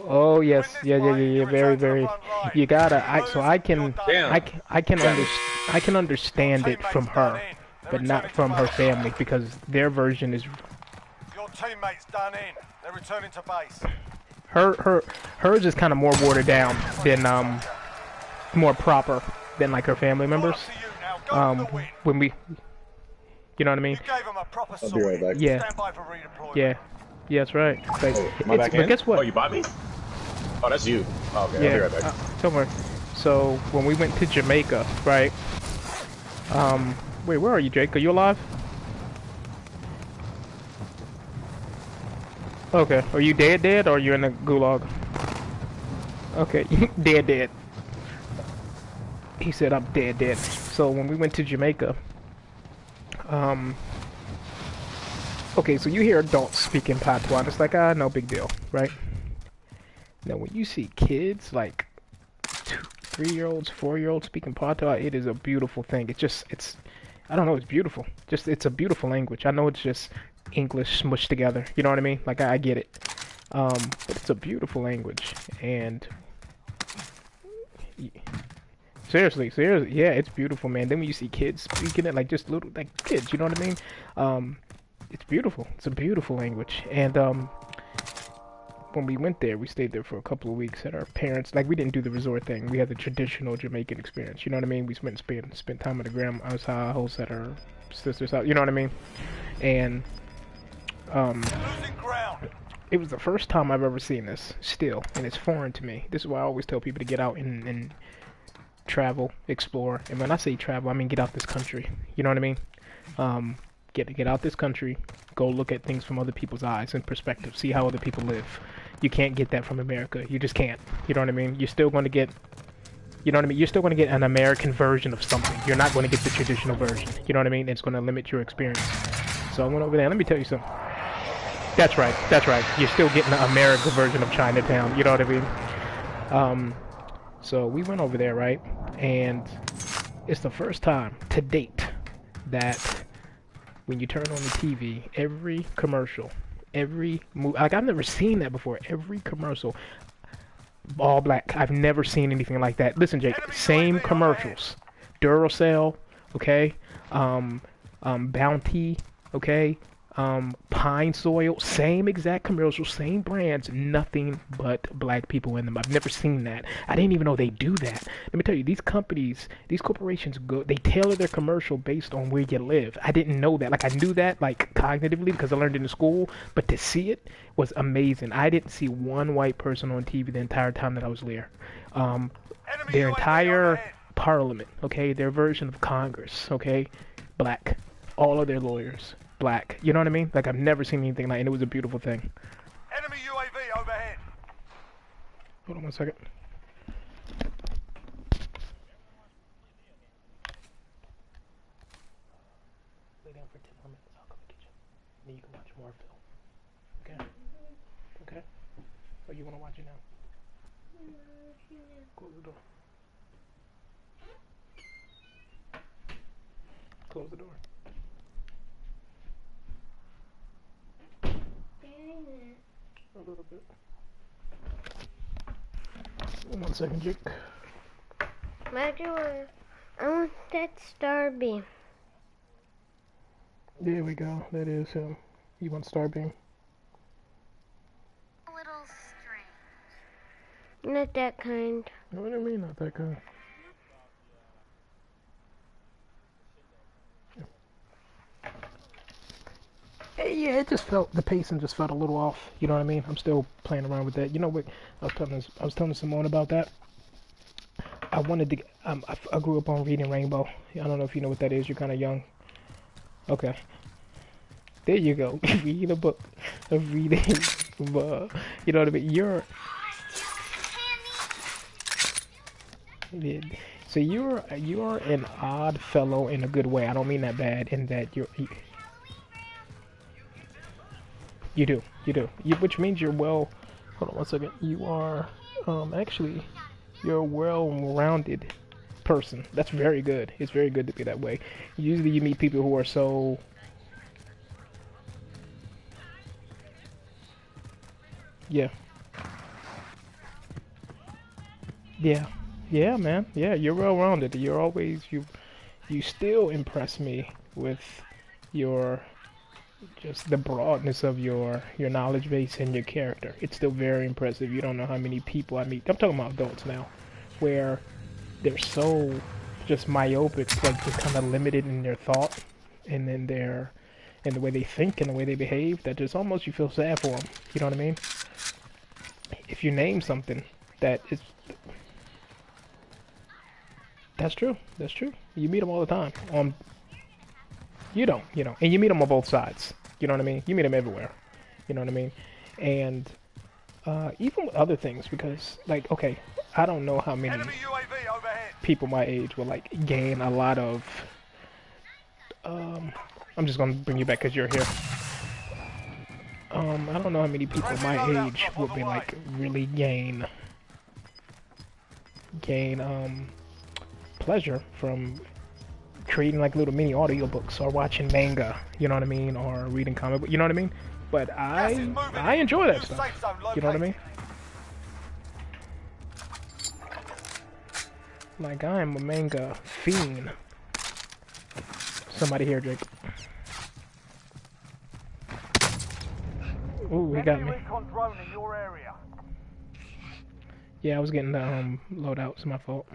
Oh yes, yeah, yeah, yeah, yeah. Very, very. You gotta. So Damn. I can Got me. I can understand it from her, but not from her family because their version is Your teammates done in. They're returning to base. hers is kind of more watered down than more proper than like her family All members. up to you now. Go for the win. When we, you know what I You mean? gave them a proper I'll be right sorting. back. Yeah, Stand by for redeployment. yeah, yeah. That's right. Like, Oh, am I back but in? guess Oh, what? you bought me? Oh, that's you. Oh, okay, I'll be Yeah, right back. don't worry. So when we went to Jamaica, right? Wait, where are you, Jake? Are you alive? Okay. Are you dead, or are you in the gulag? Okay, dead. He said I'm dead. So when we went to Jamaica, um, okay, so you hear adults speaking patois, and it's like, no big deal, right? Now when you see kids, like 3-year-olds, 4-year-olds speaking patois, it is a beautiful thing. I don't know, it's beautiful. It's a beautiful language. I know it's just English smushed together, you know what I mean? Like, I get it. But it's a beautiful language, and seriously, yeah, it's beautiful, man. Then when you see kids speaking it, like just little, like kids, you know what I mean? It's beautiful. It's a beautiful language. And when we went there, we stayed there for a couple of weeks at our parents. Like we didn't do the resort thing. We had the traditional Jamaican experience. You know what I mean? We spent time at the grandma's house, at her sister's house. You know what I mean? And Losing ground. it was the first time I've ever seen this. Still, and it's foreign to me. This is why I always tell people to get out and travel, explore. And when I say travel, I mean get out this country. You know what I mean? Get out this country, go look at things from other people's eyes and perspective, see how other people live. You can't get that from America. You just can't. You know what I mean? You're still going to get, you know what I mean? You're still going to get an American version of something. You're not going to get the traditional version. You know what I mean? It's going to limit your experience. So I went over there. Let me tell you something. That's right. You're still getting the American version of Chinatown. You know what I mean? So we went over there, right? And it's the first time to date that when you turn on the TV, every commercial, every movie, like I've never seen that before. Every commercial, all black. I've never seen anything like that. Listen, Jake, same commercials. Duracell, okay? Bounty, okay? Pine Soil, same exact commercials, same brands, nothing but black people in them. I've never seen that. I didn't even know they do that. Let me tell you, these companies, these corporations they tailor their commercial based on where you live. I didn't know that. Like, I knew that, like, cognitively because I learned it in school, but to see it was amazing. I didn't see one white person on TV the entire time that I was there. Their entire parliament, okay, their version of Congress, okay, black. All of their lawyers, black. You know what I mean? Like, I've never seen anything like, and it was a beautiful thing. Enemy UAV overhead. Hold on one second. Lay down for 10 more minutes. I'll come and get you. Then you can watch more film. Okay? Okay? Or you want to watch it now? Close the door. Close the door. A little bit. 1 second, Jake. I want that star beam. There we go. That is him. You want Starbeam? A little strange. Not that kind. What do you mean not that good? Yeah, it just felt, the pacing just felt a little off. You know what I mean? I'm still playing around with that. You know what? I was telling Simone about that. I wanted to. I grew up on reading Rainbow. I don't know if you know what that is. You're kind of young. Okay. There you go. Reading a book of reading. You know what I mean? So you're an odd fellow in a good way. I don't mean that bad. In that you do. Which means you're well. Hold on 1 second. You are actually you're a well-rounded person. That's very good. It's very good to be that way. Usually you meet people who are so. Yeah. Yeah, yeah, man. Yeah, you're well-rounded. You're always you still impress me with your just the broadness of your knowledge base and your character. It's still very impressive. You don't know how many people I meet. I'm talking about adults now, where they're so just myopic, like just kind of limited in their thought, and then their and the way they think and the way they behave. That just almost you feel sad for them. You know what I mean? If you name something that is that's true. That's true. You meet them all the time. You don't, and you meet them on both sides. You know what I mean? You meet them everywhere. You know what I mean? And even with other things, because like, okay, I don't know how many people my age will like gain a lot of. I'm just gonna bring you back because you're here. I don't know how many people my age would be like really gain pleasure from creating like little mini audiobooks or watching manga, you know what I mean, or reading comic book, you know what I mean? But I enjoy that stuff. You know what I mean? Like I am a manga fiend. Somebody here, Jake. Ooh, he got me. Yeah, I was getting the loadout. It's my fault.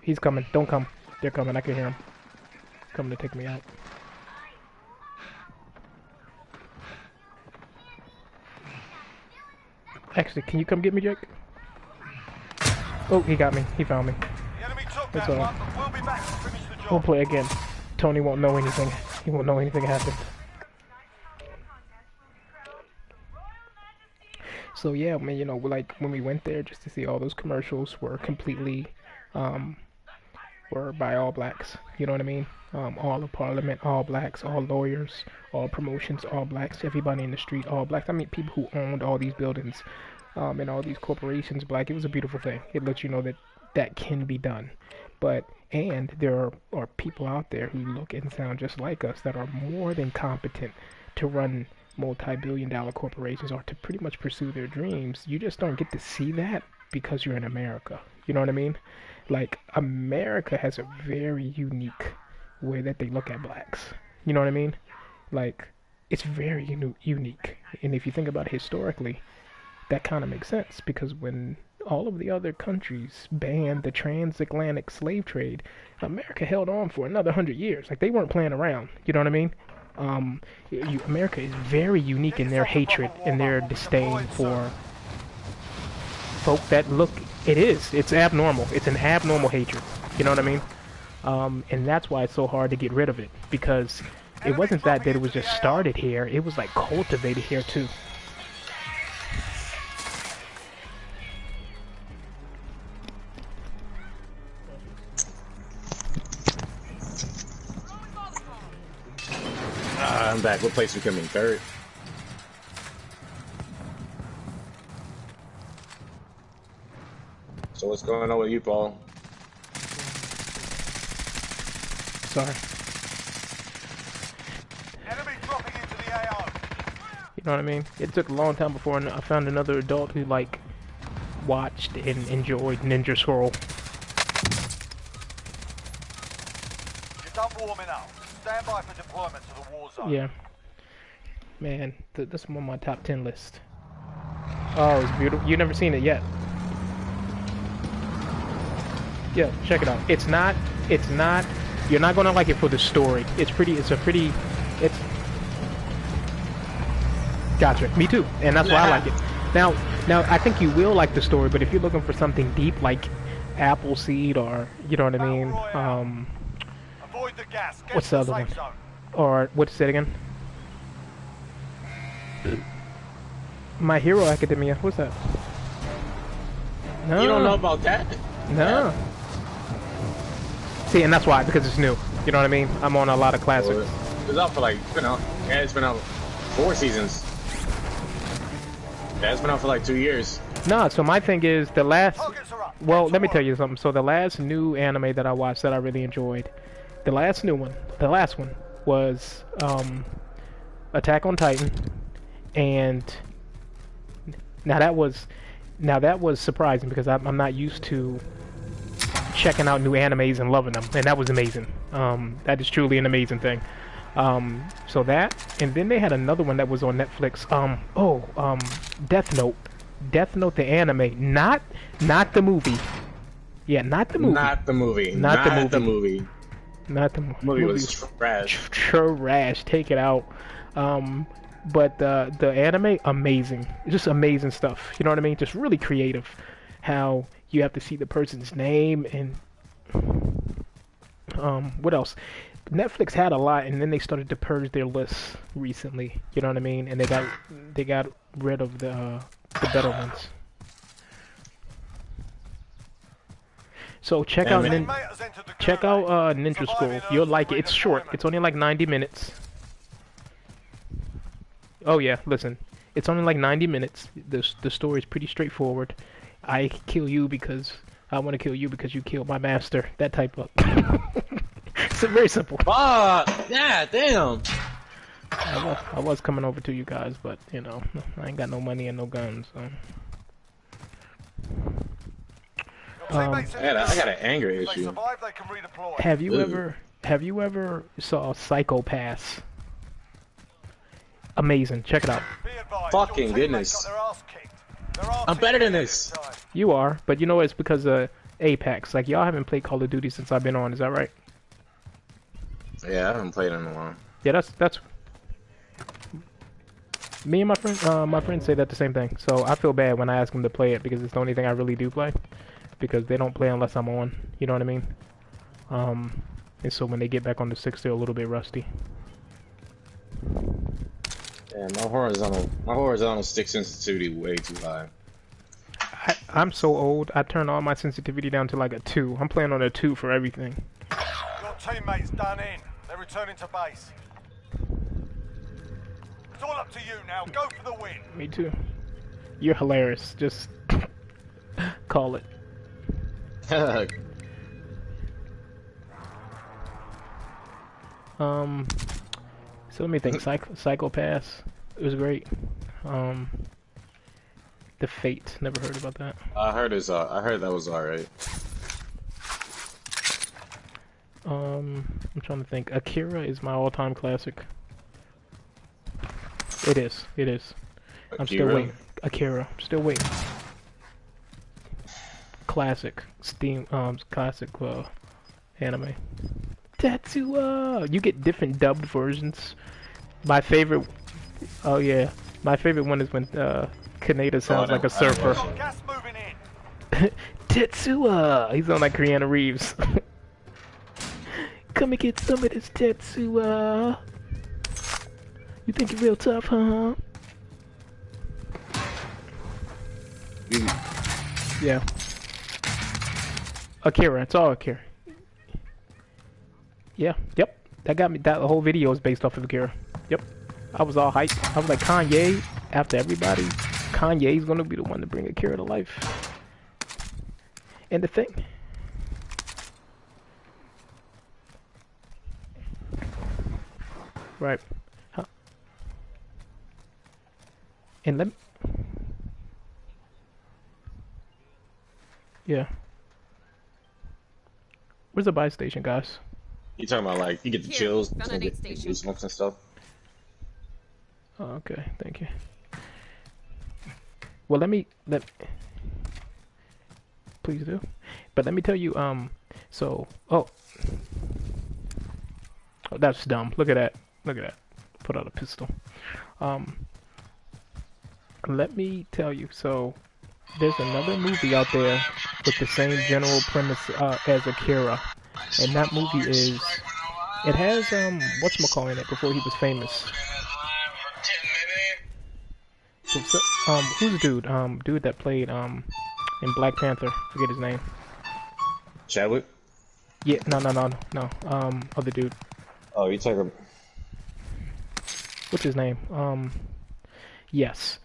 He's coming. Don't come. They're coming. I can hear them. Coming to take me out. Actually, can you come get me, Jake? Oh, he got me. He found me. That's all right. We'll play again. Tony won't know anything. He won't know anything happened. So yeah, I mean, you know, like when we went there just to see all those commercials were completely, were by all blacks. You know what I mean? All of Parliament, all blacks, all lawyers, all promotions, all blacks, everybody in the street, all blacks. I mean, people who owned all these buildings, and all these corporations, black. It was a beautiful thing. It lets you know that that can be done. And there are people out there who look and sound just like us that are more than competent to run multi-billion-dollar corporations or to pretty much pursue their dreams. You just don't get to see that because you're in America. You know what I mean? Like, America has a very unique way that they look at blacks. You know what I mean? Like, it's very unique. And if you think about it historically, that kind of makes sense because when all of the other countries banned the transatlantic slave trade, America held on for another 100 years. Like, they weren't playing around. You know what I mean? America is very unique in their hatred and their disdain for folk that look. It's abnormal. It's an abnormal hatred. You know what I mean? And that's why it's so hard to get rid of it, because it wasn't that it was just started here. It was like cultivated here too. I'm back. What place we coming? Third? So what's going on with you, Paul? Sorry. Enemy dropping into the AO. You know what I mean? It took a long time before I found another adult who like watched and enjoyed Ninja Scroll. You're done warming up. Stand by for deployment to the war zone. Yeah. Man, this is on my top 10 list. Oh, it's beautiful. You've never seen it yet. Yeah, check it out. It's not, you're not gonna like it for the story. It's gotcha, me too. And that's why I like it. Now, I think you will like the story, but if you're looking for something deep, like Appleseed or, you know what I mean, Avoid the gas. Get what's the other one? zone. Or, what's it again? My Hero Academia, what's that? No. You don't know about that? No. Yeah. See, and that's why, because it's new. You know what I mean? I'm on a lot of classics. It's out for like, it's been out 4 seasons. Yeah, it's been out for like 2 years. No, so my thing is the last, well, let me tell you something. So the last new anime that I watched that I really enjoyed, the last one was Attack on Titan, and now that was Now that was surprising because I'm not used to checking out new animes and loving them, and that was amazing. That is truly an amazing thing. So that, and then they had another one that was on Netflix. Death Note. Death Note, the anime, not the movie. Yeah, not the movie. Not the movie. Not the The movie. Not the Movie was trash. Trash. Take it out. But the anime, amazing. Just amazing stuff. You know what I mean? Just really creative. How you have to see the person's name and what else? Netflix had a lot, and then they started to purge their lists recently. You know what I mean? And they got rid of the better ones. So check out Ninja Scroll. You'll like it. It's short. It's only like 90 minutes. Oh yeah, listen. It's only like 90 minutes. The story is pretty straightforward. I kill you because I want to kill you because you killed my master. That type of. It's very simple. Fuck! Yeah, damn! I was coming over to you guys, but you know, I ain't got no money and no guns. So. I got an anger issue. Have you ever saw Psycho Pass? Amazing. Check it out. Fucking goodness. I'm better than this. You are, but you know it's because of Apex. Like y'all haven't played Call of Duty since I've been on. Is that right? Yeah, I haven't played in a while. Yeah, that's. Me and my friends say that the same thing. So I feel bad when I ask them to play it because it's the only thing I really do play. Because they don't play unless I'm on. You know what I mean? And so when they get back on the 6, they're a little bit rusty. Yeah, my horizontal stick sensitivity way too high. I'm so old. I turn all my sensitivity down to like a 2. I'm playing on a 2 for everything. Your teammates done in. They're returning to base. It's all up to you now. Go for the win. Me too. You're hilarious. Just call it. So let me think. Psychopaths. It was great. The Fate. Never heard about that. I heard that was alright. I'm trying to think. Akira is my all-time classic. It is. I'm still waiting. Akira. Still waiting. Classic. Classic anime. Tetsuya! You get different dubbed versions. My favorite... Oh yeah. My favorite one is when Kaneda sounds like a surfer. Gas moving in. Tetsuya! He's on like Keanu Reeves. Come and get some of this Tetsuya. You think you're real tough, huh? Yeah. Akira, it's all Akira. Yeah, yep. That got me. That whole video is based off of Akira. Yep. I was all hyped. I was like, Kanye, after everybody, Kanye's gonna be the one to bring Akira to life. And the thing. Right. Huh. And let me... Yeah. Where's the buy station, guys? You talking about like you get the chills, found an aid get station. goosebumps and stuff? Oh, okay, thank you. Well, please do. But let me tell you, oh, that's dumb. Look at that. Put out a pistol. Let me tell you, so there's another movie out there with the same general premise as Akira. And that movie is, it has, whatchamacallit in it before he was famous. So, who's the dude? Dude that played, in Black Panther. Forget his name. Chadwick? Yeah, no. Other dude. Oh, you talking... What's his name? Yes.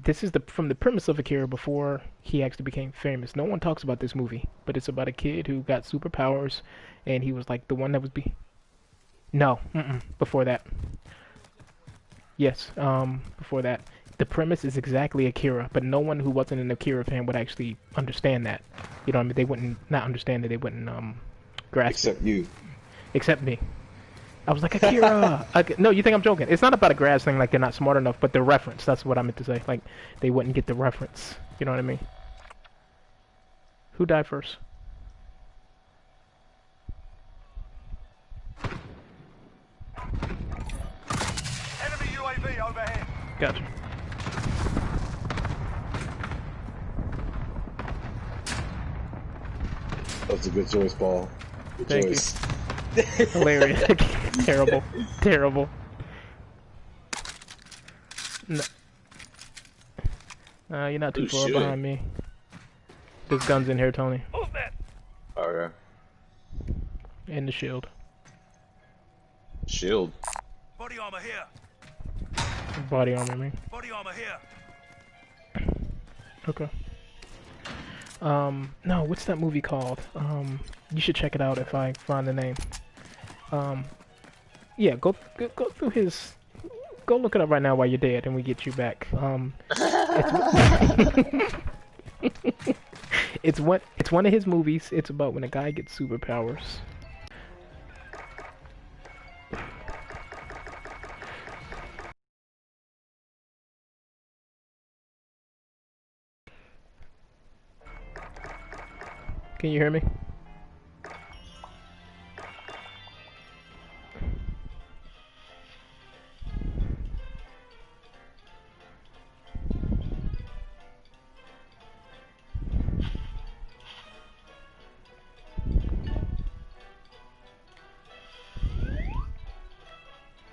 This is from the premise of Akira before he actually became famous. No one talks about this movie, but it's about a kid who got superpowers, and he was like the one that was before that. Yes, before that. the premise is exactly Akira, but no one who wasn't an Akira fan would actually understand that. You know what I mean? They wouldn't not understand it. They wouldn't grasp Except it. you. Except me. I was like, Akira! No, you think I'm joking. It's not about a grasp thing, like they're not smart enough, but the reference, that's what I meant to say. Like, they wouldn't get the reference. You know what I mean? Who died first? Enemy UAV overhead. Gotcha. That's a good choice, Paul. Good Thank you. choice. Hilarious. Terrible. Terrible. No. You're not too Ooh, far shit. behind me. There's guns in here, Tony. Okay. And the shield. Shield. Body armor here. Body armor, me. Body armor here. Okay. No, what's that movie called? You should check it out if I find the name. Yeah, go through his. Go look it up right now while you're dead, and we get you back. It's one of his movies. It's about when a guy gets superpowers. Can you hear me?